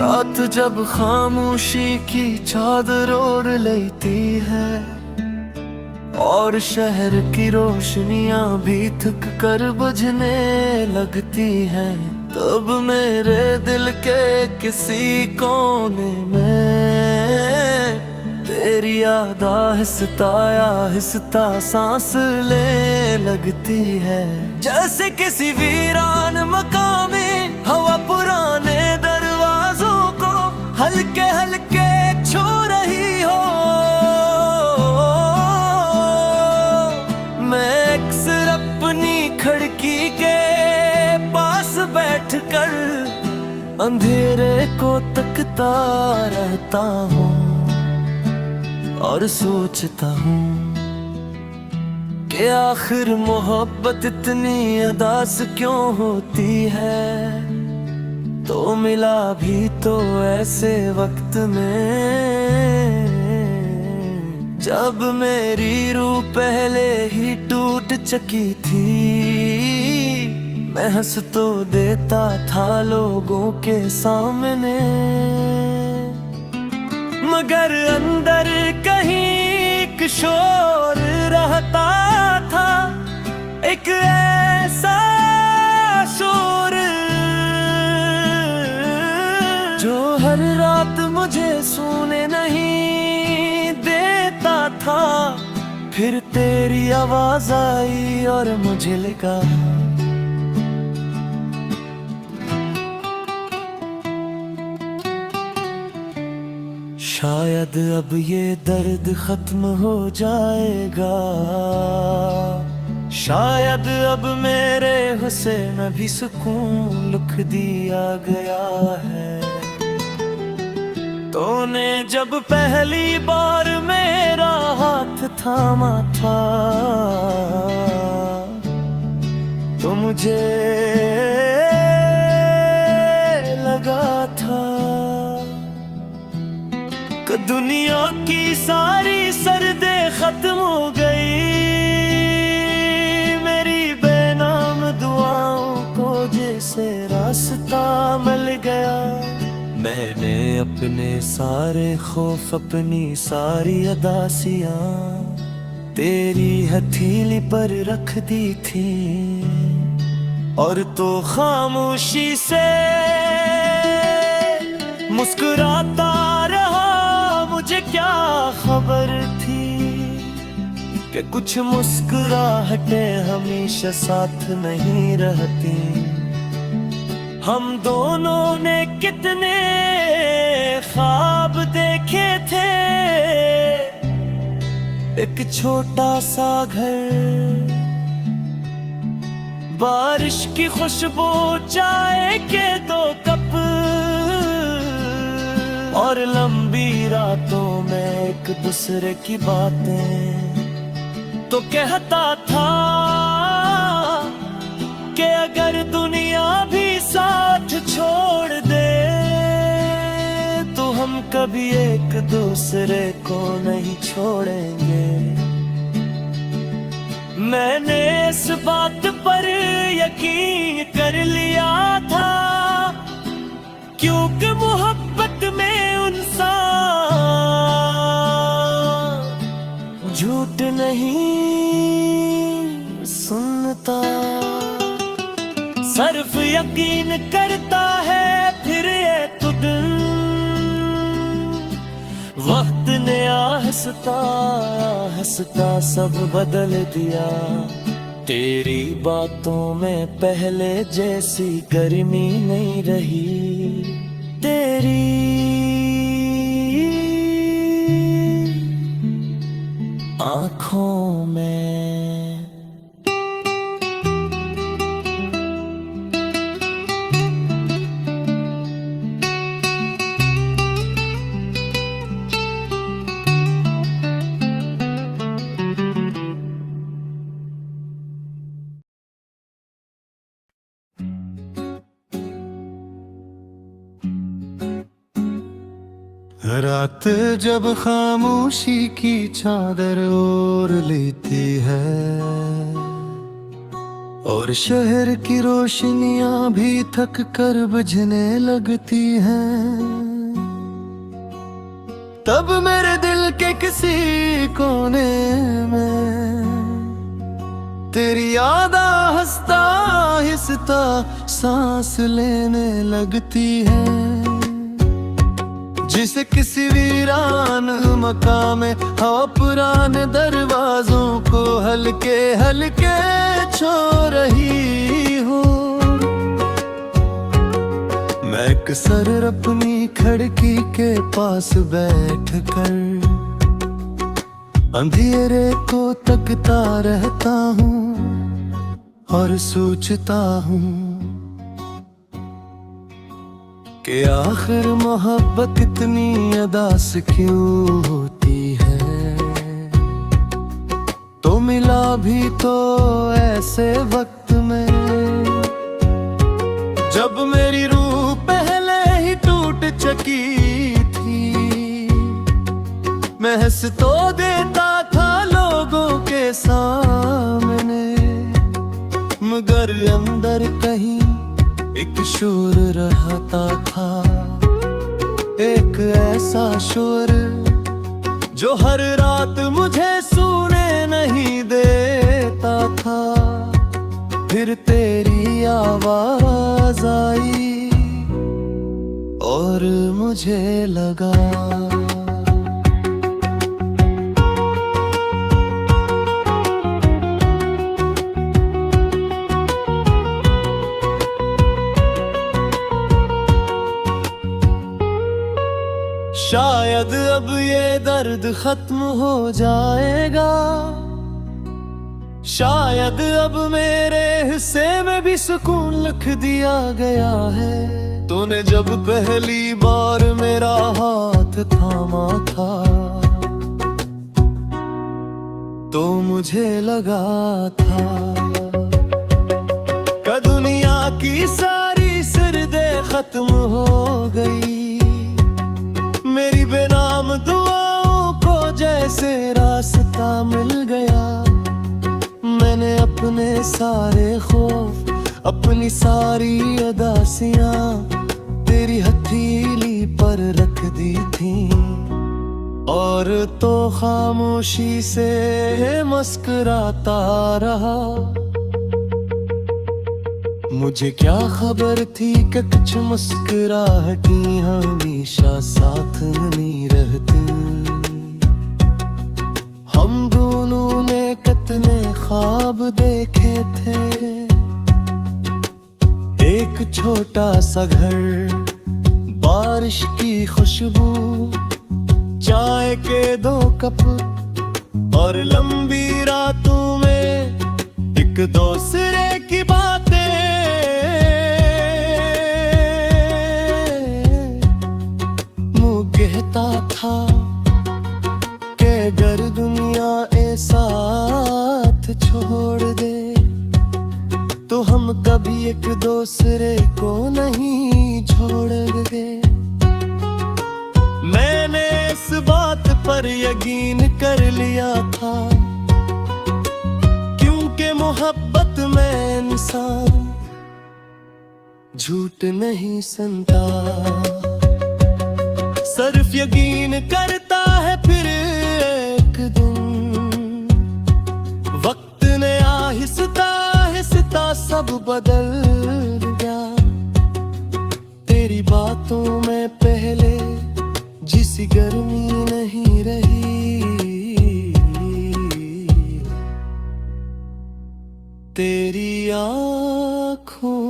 रात जब खामोशी की चादर ओढ़ लेती है और शहर की रोशनियां भी थक कर बुझने लगती हैं, तब मेरे दिल के किसी कोने में तेरी याद आहिस्ता आहिस्ता सांस ले लगती है। जैसे किसी वीरान मकान में हवा पुराने दरवाजों को हल्के हल्के छू रही हो। मैं अक्सर अपनी खिड़की के पास बैठकर अंधेरे को तकता रहता हूँ और सोचता हूँ कि आखिर मोहब्बत इतनी अदास क्यों होती है। तो मिला भी तो ऐसे वक्त में जब मेरी रूह पहले ही टूट चुकी थी। मैं हंस तो देता था लोगों के सामने, मगर अंदर कहीं एक शोर रहता था, एक ऐसा शोर जो हर रात मुझे सोने नहीं देता था। फिर तेरी आवाज आई और मुझे लगा शायद अब ये दर्द खत्म हो जाएगा, शायद अब मेरे हुस्न में भी सुकून लिख दिया गया है। तूने जब पहली बार मेरा हाथ थामा था तो मुझे लगा था कि दुनिया की सारी सर्दे खत्म हो गई। मेरी बेनाम दुआओं को जैसे रास्ता मिल गया। मैंने अपने सारे खौफ, अपनी सारी अदासियां तेरी हथेली पर रख दी थी और तो खामोशी से मुस्कुराता रहा। मुझे क्या खबर थी कि कुछ मुस्कुराहटें हमेशा साथ नहीं रहती। हम दोनों ने कितने ख्वाब देखे थे, एक छोटा सा घर, बारिश की खुशबू, चाय के 2 कप और लंबी रातों में एक दूसरे की बातें। तो कहता था कि अगर दुनिया भी साथ छोड़ दे तो हम कभी एक दूसरे को नहीं छोड़ेंगे। मैंने इस बात पर यकीन कर लिया था क्योंकि मोहब्बत में इंसान झूठ नहीं सुनता, सिर्फ यकीन करता है। फिर ये तो दिन वक्त ने आहिस्ता आहिस्ता सब बदल दिया। तेरी बातों में पहले जैसी गर्मी नहीं रही, तेरी आँखों में। रात जब खामोशी की चादर ओढ़ लेती है और शहर की रोशनियां भी थक कर बुझने लगती हैं। तब मेरे दिल के किसी कोने में तेरी याद हंसता हिसता सांस लेने लगती है। जिसे किसी वीरान मकान में हवा पुराने दरवाजों को हल्के हल्के छू रही हो। मैं अक्सर अपनी खिड़की के पास बैठ कर अंधेरे को तकता रहता हूँ और सोचता हूँ कि आखिर मोहब्बत इतनी अदास क्यों होती है। तो मिला भी तो ऐसे वक्त में जब मेरी रूह पहले ही टूट चुकी थी। मैं हंस तो देता था लोगों के सामने, मगर अंदर कहीं एक शोर रहता था। एक ऐसा शोर जो हर रात मुझे सोने नहीं देता था। फिर तेरी आवाज आई और मुझे लगा शायद अब ये दर्द खत्म हो जाएगा। शायद अब मेरे हिस्से में भी सुकून लिख दिया गया है। तूने जब पहली बार मेरा हाथ थामा था तो मुझे लगा था कि दुनिया की सारी सर्दे खत्म हो गई। मेरी बेनाम दुआओं को जैसे रास्ता मिल गया। मैंने अपने सारे खौफ अपनी सारी अदासियां तेरी हथेली पर रख दी थी और तो खामोशी से मुस्कुराता रहा। मुझे क्या खबर थी कि कुछ मुस्कुराहटी हमेशा साथ नहीं रहती। हम दोनों ने कितने ख्वाब देखे थे। एक छोटा सा घर, बारिश की खुशबू, चाय के 2 कप और लंबी रातों में एक दूसरे की बातें। कहता था कि अगर दुनिया ए साथ छोड़ दे तो हम कभी एक दूसरे को नहीं छोड़ेंगे। मैंने इस बात पर यकीन कर लिया था क्योंकि मोहब्बत में इंसान झूठ नहीं सुनता, सिर्फ यकीन करता है। फिर एक दिन वक्त ने आहिस्ता आहिस्ता सब बदल गया। तेरी बातों में पहले जिसी गर्मी नहीं रही, तेरी आँखों